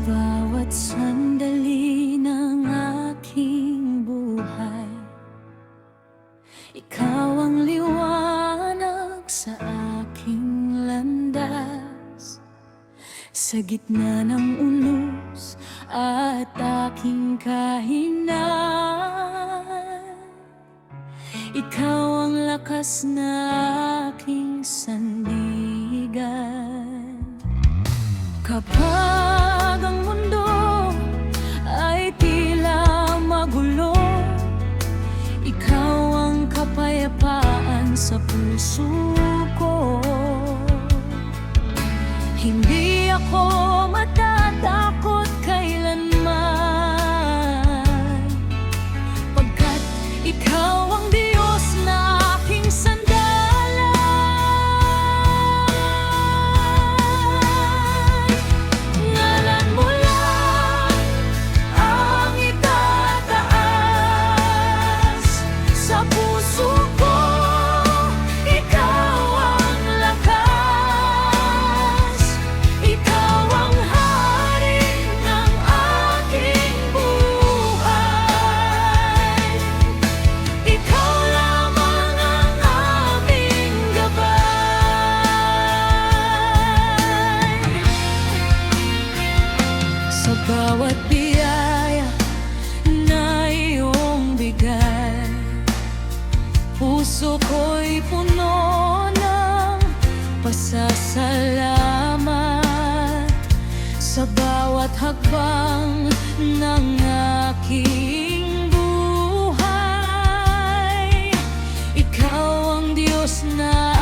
bawat sandali ng aking buhay, ikaw ang liwanag sa aking landas. Sa gitna ng unos at aking kahinaan, ikaw ang lakas na aking sandigan. Kapag ang mundo ay tila magulo, ikaw ang kapayapaan sa puso ko. Hindi ako matatakot kailanman, pagkat ikaw ang Diyos na aking sandalan. Ngalan mo lang ang itataas sa puso ko. Ikaw ang lakas, ikaw ang hari ng aking buhay. Ikaw lamang ang aming gabay. Sa bawat biyaya na iyong bigay, puso ko'y puno ng pasasalamat. Sa bawat hakbang ng aking buhay, ikaw ang Diyos na